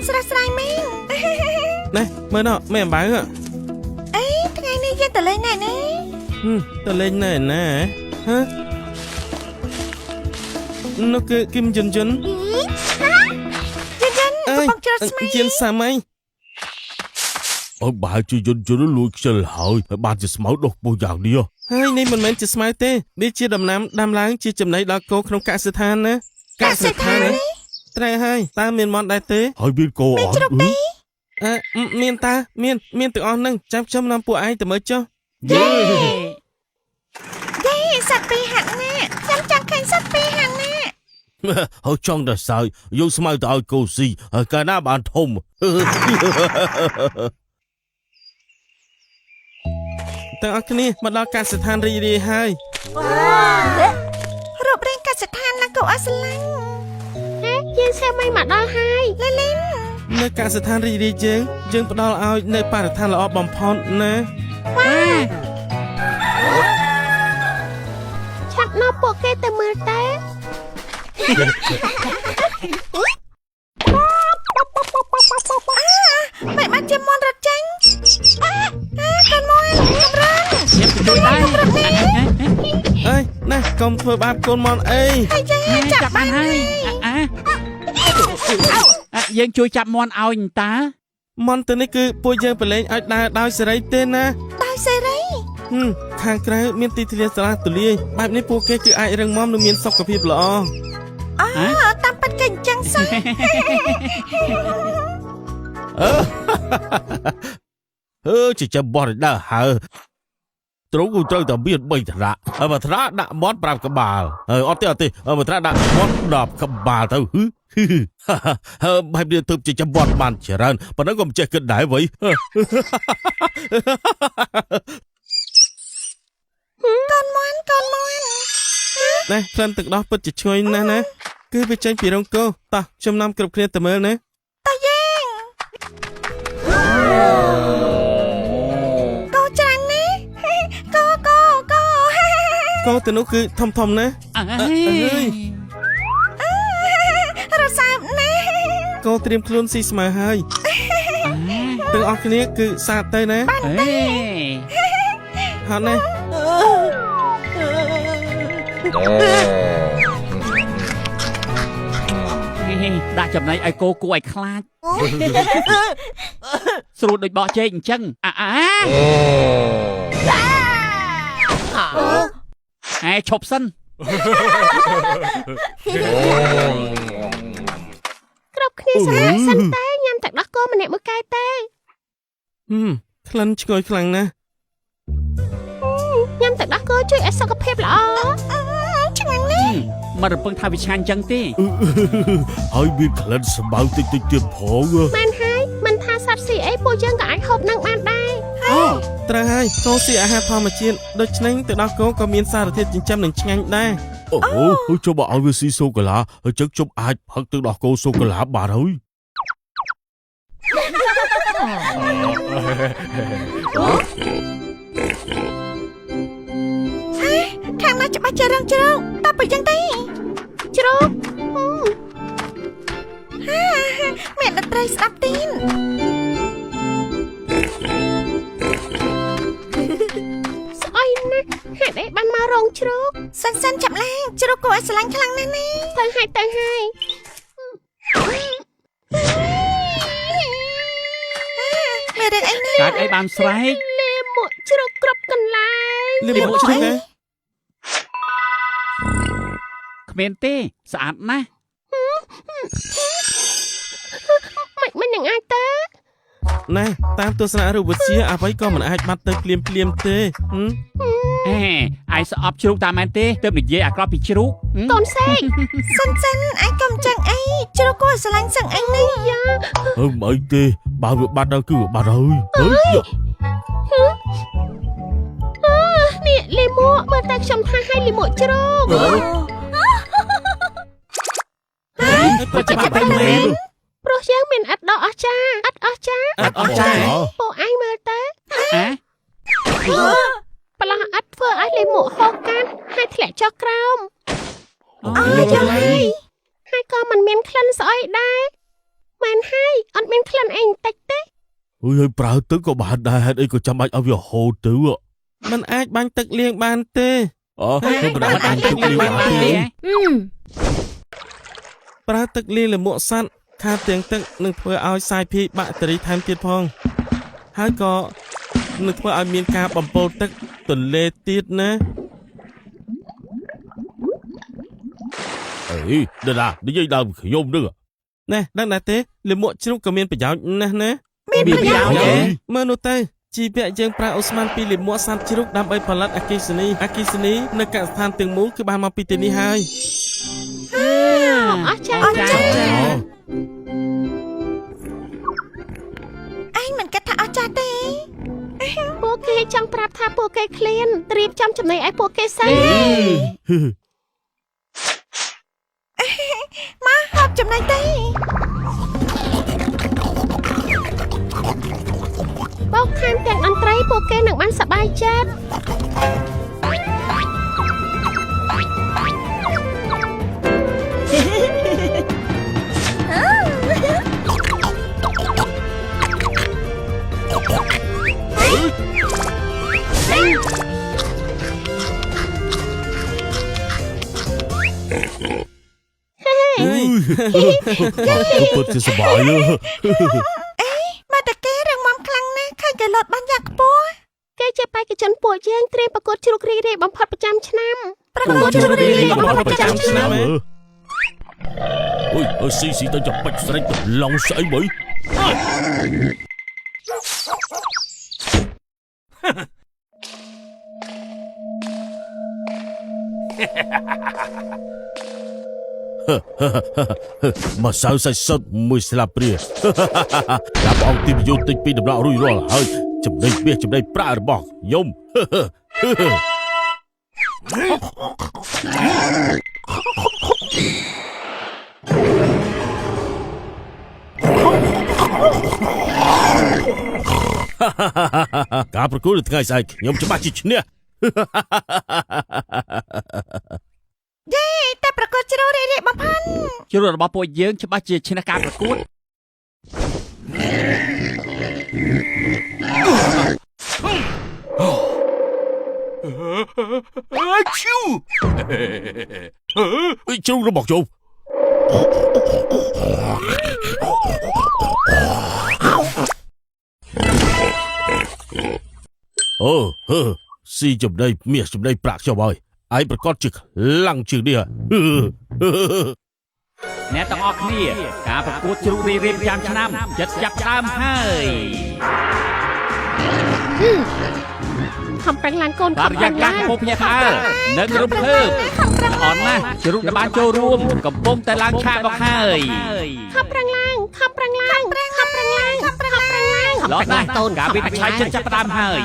ស្រស់ស្រាយមែនណែមើលណោះមេអំបៅអីថ្ងៃនេះយើងទៅលេងណែណាទៅលេងណែណាហ៎នោះគឺគឹមយុនយុនកំពុងច្រត់ស្មៃជាសាមៃអើបើជាយុនយុនលួចខ្ជិលហើយបានជាស្មៅដុសពោះយ៉ាងនេះហើយនេះមិនមែនជាស្មៅទេនេះជាដំណាំដាំឡើងជាចំណីដល់គោក្នុងកសិដ្ឋានណាកសិដ្ឋានត្រូវហើយតើមានមន់ដែរទេហើយមានគោអត់មានតាមានទាំងអស់ហ្នឹងចាំខ្ញុំនាំពួកឯងទៅមើលចុះយេសត្វពីរហាក់ណាខ្ញុំចង់ឃើញសត្វពីរហាក់ណាហើយចង់ដល់សើយកស្មៅទៅឲ្យគោស៊ីហើយកាលណាបានធំទាំងអស់គ្នាមកដល់កសិដ្ឋានរីករាយហើយរូបរាងកសិដ្ឋានណាគួរឲ្យស្រឡាញ់យើងស្អាតមកដល់ហើយលីលីននៅកសិដ្ឋានរីករាយយើងផ្ដល់ឲ្យនៅបរិស្ថានល្អបំផុតណាឆាប់នាំពួកគេទៅមើលតែមិនបានជាមន់រត់ចេញកូនមន់កម្រាំងជួយដែរអើយណាកុំធ្វើបាបកូនមន់អីចាប់បានហើយយើងជួយចាប់មន់ឲ្យតាមន់ទៅនេះគឺពួកយើងប្រឡែងឲ្យដើរដោយសេរីទេណាដោយសេរីខាងក្រៅមានទីធ្លាស្រះទូលាយបែបនេះពួកគេគឺអាចរឹងមាំនិងមានសុខភាពល្អតាមប៉ាត់គេអញ្ចឹងសោះជាចាំបោះដើរហើទ្រង់ត្រូវតែមាន3ថ្នាក់បើថ្នាក់ដាក់មាត់5ក្បាលអត់ទេបើថ្នាក់ដាក់មាត់10ក្បាលទៅបែបនេះទើបជាចាំបត់បានច្រើនប៉ុណ្ណឹងក៏មិនចេះគិតដែរវ៉ៃកូនមន់ណែក្លិនទឹកដោះពិតជាឈ្ងុយណាស់ណាគឺវាចេញពីរោងគោតោះខ្ញុំនាំគ្រប់គ្នាទៅមើលណាតើយើងកោច្រើនណាកោទៅនោះគឺធំណាអើយរសើបណាកោត្រៀមខ្លួនស៊ីស្មើហើយទាំងអស់គ្នាគឺសាទទៅណាហត់ណាដាក់ចំណៃឲ្យគោគួរឲ្យខ្លាចស្រួលដូចបោះចេកអញ្ចឹងឈប់សិនគ្រប់គ្នាស្អាតសិនតែញ៉ាំទឹកដោះគោម្នាក់មួយកែទេក្លិនឈ្ងុយខ្លាំងណាស់ញ៉ាំទឹកដោះគោជួយឲ្យសុខភាពល្អឆ្ងាញ់ណាស់មិនរំពឹងថាវាឆ្ងាញ់ចឹងទេហើយមានក្លិនស្មៅតិចទៀតផងមែនហើយមិនថាសត្វស៊ីអីពួកយើងក៏អាចហូបនឹងបានដែរត្រូវហើយកោស៊ីអាហារធម្មជាតិដូច្នេះទឹកដោះគោក៏មានសារធាតុចិញ្ចឹមនិងឆ្ងាញ់ដែរចុះបើឲ្យវាស៊ីសូកូឡាហើយចឹងខ្ញុំអាចផឹកទឹកដោះគោសូកូឡាបានហើយខាងណាច្បាស់ជារងជ្រោកតើបើយ៉ាងទេជ្រោកមានតន្ត្រីស្ដាប់ទីនស្អុយណាស់ហេតុអីបានមករងជ្រោកសិនចាប់ឡើងជ្រោកគួរឲ្យស្រឡាញ់ខ្លាំងណាស់ណាទៅហើយមានរឿងអីណាកើតអីបានស្រែកលេមួកជ្រោកគ្រប់កន្លែងលេមួកជ្រោកណាគ្មានទេស្អាតណាស់មិននឹងអាចទេណែតាមទស្សនៈរូបវិទ្យាអ្វីក៏មិនអាចបាត់ទៅភ្លាមទេឯងស្អប់ជ្រូកតាមមែនទេទើបនិយាយអាក្រក់ពីជ្រូកកូនសេកសិនឯងកុំចឹងអីជ្រូកគួរស្រឡាញ់សឹងអញនេះយ៉ាមិនអីទេបើវាបាត់ដល់គឺវាបាត់ហើយនេះលីមួកមើលតែខ្ញុំថាឲ្យលីមួកជ្រូកពិតជាបាត់ទៅមែនព្រោះយើងមានឥដ្ឋដ៏អស្ចារ្យពួកឯងមើលទៅប្លោះឥដ្ឋធ្វើឲ្យលីមួកហោកកាត់ហើយធ្លាក់ចុះក្រោមយ៉ាងហើយក៏មិនមានក្លិនស្អុយដែរមែនហើយអ មានក្លិនអីបន្តិចទេ អើយប្រើទឹកក៏បានដែរហេតុអីក៏ចាំបាច់ឲ្យវាហូរទៅ มันអាចបាញ់ទឹកលាងបានទេ អូមិនបានអាចទឹកលីបានទេ ប្រើទឹកលាងលាមកសត្វខាតទាំងទឹកនឹងធ្វើឲ្យសាយភាយបាក់តេរីថែមទៀតផងហើយក៏នឹងធ្វើឲ្យមានការបំពុលទឹកទន្លេទៀតណា អីដានិយាយដល់ខ្ញុំនឹង ណែដឹងដែរទេលាមកជ្រូកក៏មានប្រយោជន៍ណាស់ណា មានប្រយោជន៍ទេ មើលនោះទៅជីវៈយើងប្រើអូស្មန်ពីលាមកសត្វជ្រូកដើម្បីផលិតអគ្គិសនីនៅកសិដ្ឋានទាំងមូលគឺបានមកពីទីនេះហើយ អស់ចាអញមិនគិតថាអស់ចាទេពួកគេចង់ប្រាប់ថាពួកគេឃ្លានរៀបចំចំណីឲ្យពួកគេសិនមកហូបចំណីទេបោកថែមទាំងតន្ត្រីពួកគេនឹងបានសប្បាយចិត្ត ពិតជាសប្បាយ មកតែគេរឹងមាំខ្លាំងណាស់ឃើញគេលត់បានយ៉ាងខ្ពស់គេជាបេក្ខជនពួកយើងត្រៀមប្រកួតជ្រូករីករាយបំផុតប្រចាំឆ្នាំប្រកួតជ្រូករីករាយបំផុតប្រចាំឆ្នាំ អូយអើស៊ីទៅចាប់បាច់ស្រេចទៅឡងស្អីបើ មកសៅសាច់សុតមួយស្លាបព្រាដាក់បងទីប្រយុទ្ធតិចពីដំណក់រួយរាល់ហើយចំណេញមាសចំណេញប្រាក់របស់ខ្ញុំ ការប្រគល់ថ្ងៃស្អែកខ្ញុំច្បាស់ជាឈ្នះ តែប្រកួតជ្រូករីករាយបំផុត ជ្រូករបស់ពួកយើងច្បាស់ជាឈ្នះការប្រកួត ជ្រូករបស់ខ្ញុំ អូស៊ីចំណៃមាសចំណៃប្រាក់ខ្ញុំហើយឯងប្រកាសជាខ្លាំងជាងនេះ អ្នកទាំងអស់គ្នាការប្រកួតជ្រូករីករាយប្រចាំឆ្នាំចិត្តចាប់ផ្ដើមហើយ ខំប្រឹងឡើងកូន បរិយាកាសកំពុងភ្ញាក់ផ្អើលនិងរំភើបអរណាស់ជ្រូកដែលបានចូលរួមកំពុងតែឡើងឆាកមកហើយ ខំប្រឹងឡើងខំប្រឹងឡើងខំប្រឹងឡើងខំប្រឹងឡើង ឡោះណាស់ការវិនិច្ឆ័យចិត្តចាប់ផ្ដើមហើយ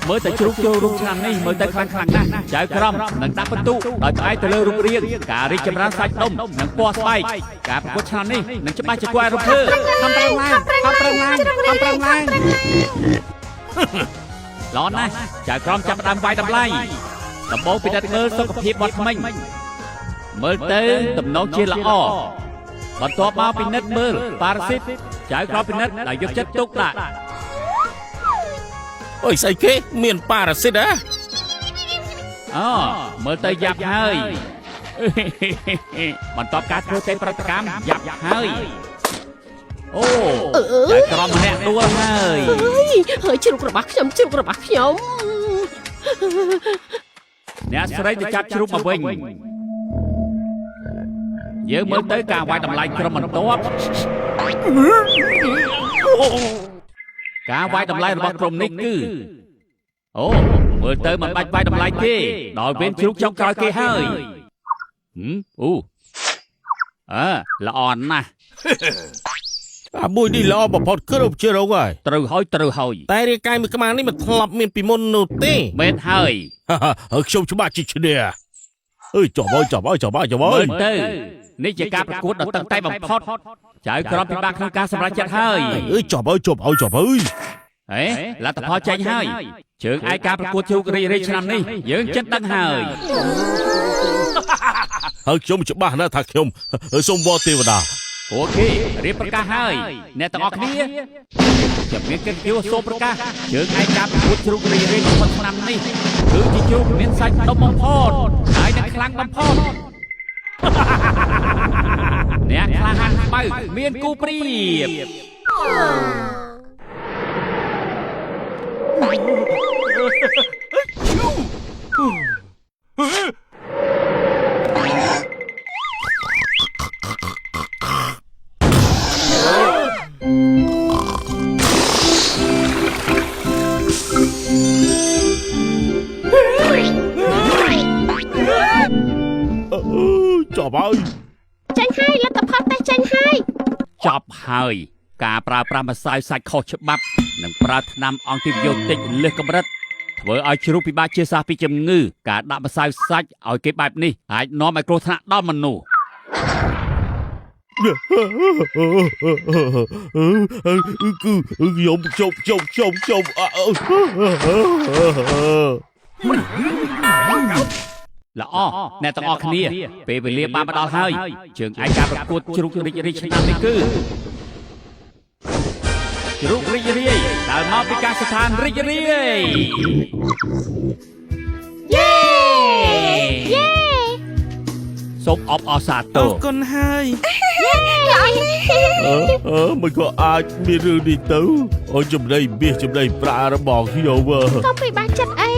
មើលតែជ្រូកចូលរួមឆ្នាំនេះមើលទៅខ្លាំងណាស់ចៅក្រមនឹងដាក់បន្ទុកដោយផ្អែកទៅលើរូបរាងការរីកចម្រើនសាច់ដុំនិងពណ៌ស្បែកការប្រកួតឆ្នាំនេះនឹងច្បាស់ជាគួរឲ្យរំភើបខំប្រឹងឡើងខំប្រឹងឡើងខំប្រឹងឡើងឡោះណាស់ចៅក្រមចាប់ផ្ដើមវាយតម្លៃដំបូងពិនិត្យមើលសុខភាពបត់ថ្មិញមើលទៅទំនងជាល្អបន្ទាប់មកពិនិត្យមើលប៉ារ៉ាស៊ីតចៅក្រមពិនិត្យដោយយកចិត្តទុកដាក់ អើយស្អីគេមានប៉ារ៉ាស៊ីតហ៎ អូមើលទៅយ៉ាប់ហើយបន្ទាប់ការធ្វើទេប្រតិកម្មយ៉ាប់ហើយអូតែក្រុមម្នាក់ដួលហើយ ហើយជ្រូករបស់ខ្ញុំជ្រូករបស់ខ្ញុំ អ្នកស្រីទៅចាប់ជ្រូកមកវិញយើងមើលទៅការវាយតម្លៃក្រុមបន្ទាប់ការវាយតម្លៃរបស់ក្រុមនេះគឺអូមើលទៅមិនបាច់វាយតម្លៃទេដល់វេនជ្រូកចុងក្រោយគេហើយអូល្អណាស់ អាមួយនេះល្អបំផុតគ្រប់ជ្រុងហើយ ត្រូវហើយ តែរាងកាយមួយក្បាលនេះមិនធ្លាប់មានពីមុននោះទេ មែនហើយ ខ្ញុំច្បាស់ជាឈ្នះអើយចុះហើយ មើលទៅនេះជាការប្រកួតដ៏តឹងតែបំផុតចៅក្រមពិបាកក្នុងការសម្រេចចិត្តហើយ អើយចុះហើយ ហេលទ្ធផលចេញហើយជើងឯការប្រកួតជ្រូករីករាយឆ្នាំនេះយើងចិត្តដឹងហើយ ហើយខ្ញុំច្បាស់ណាស់ថាខ្ញុំសូមវល់ទេវតា អូខេរៀបប្រកាសហើយអ្នកទាំងអស់គ្នាជំនាញកិត្តិយសសូមប្រកាសជើងឯកការប្រកួតជ្រូករីករាយបំផុតឆ្នាំនេះគឺជាជ្រូកមានសាច់ដុំបំផុតហើយនិងខ្លាំងបំផុតអ្នកក្លាហានខ្មៅមានគូប្រៀប ចប់ហើយ ចាញ់ហើយលទ្ធផលតេស្តចាញ់ហើយ ចប់ហើយការប្រើប្រាស់ម្សៅសាច់ខុសច្បាប់និងប្រើថ្នាំអង់ទីប៊ីយោទិកលើសកម្រិតធ្វើឲ្យជ្រូកពិបាកជាសះពីជំងឺការដាក់ម្សៅសាច់ឲ្យគេបែបនេះអាចនាំឲ្យគ្រោះថ្នាក់ដល់មនុស្ស គឺខ្ញុំជប់ល្អអ្នកទាំងអស់គ្នាពេលវេលាបានមកដល់ហើយជើងឯកការប្រកួតជ្រូករីករាយឆ្នាំនេះគឺជ្រូករីករាយដែលមកពីការស្ថានរីករាយ យេយេ សូមអបអរសាទ អ រ រគុណហើយ យេល្អណាស់ មិនក៏អាចមានរឿងនេះទៅអូចំណៃមាសចំណៃប្រារបស់ខ្ញុំ កុំពិបាកចិត្តអី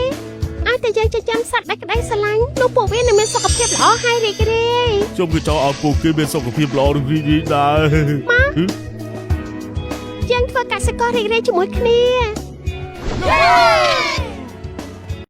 ឲ្យតែយើងចិញ្ចឹមសត្វដែលក្តីស្រឡាញ់នោះពួកវានឹងមានសុខភាពល្អហើយរីករាយ ខ្ញុំក៏ចង់ឲ្យពួកគេមានសុខភាពល្អរីករាយដែរ យើងធ្វើកសិកររីករាយជាមួយគ្នា អ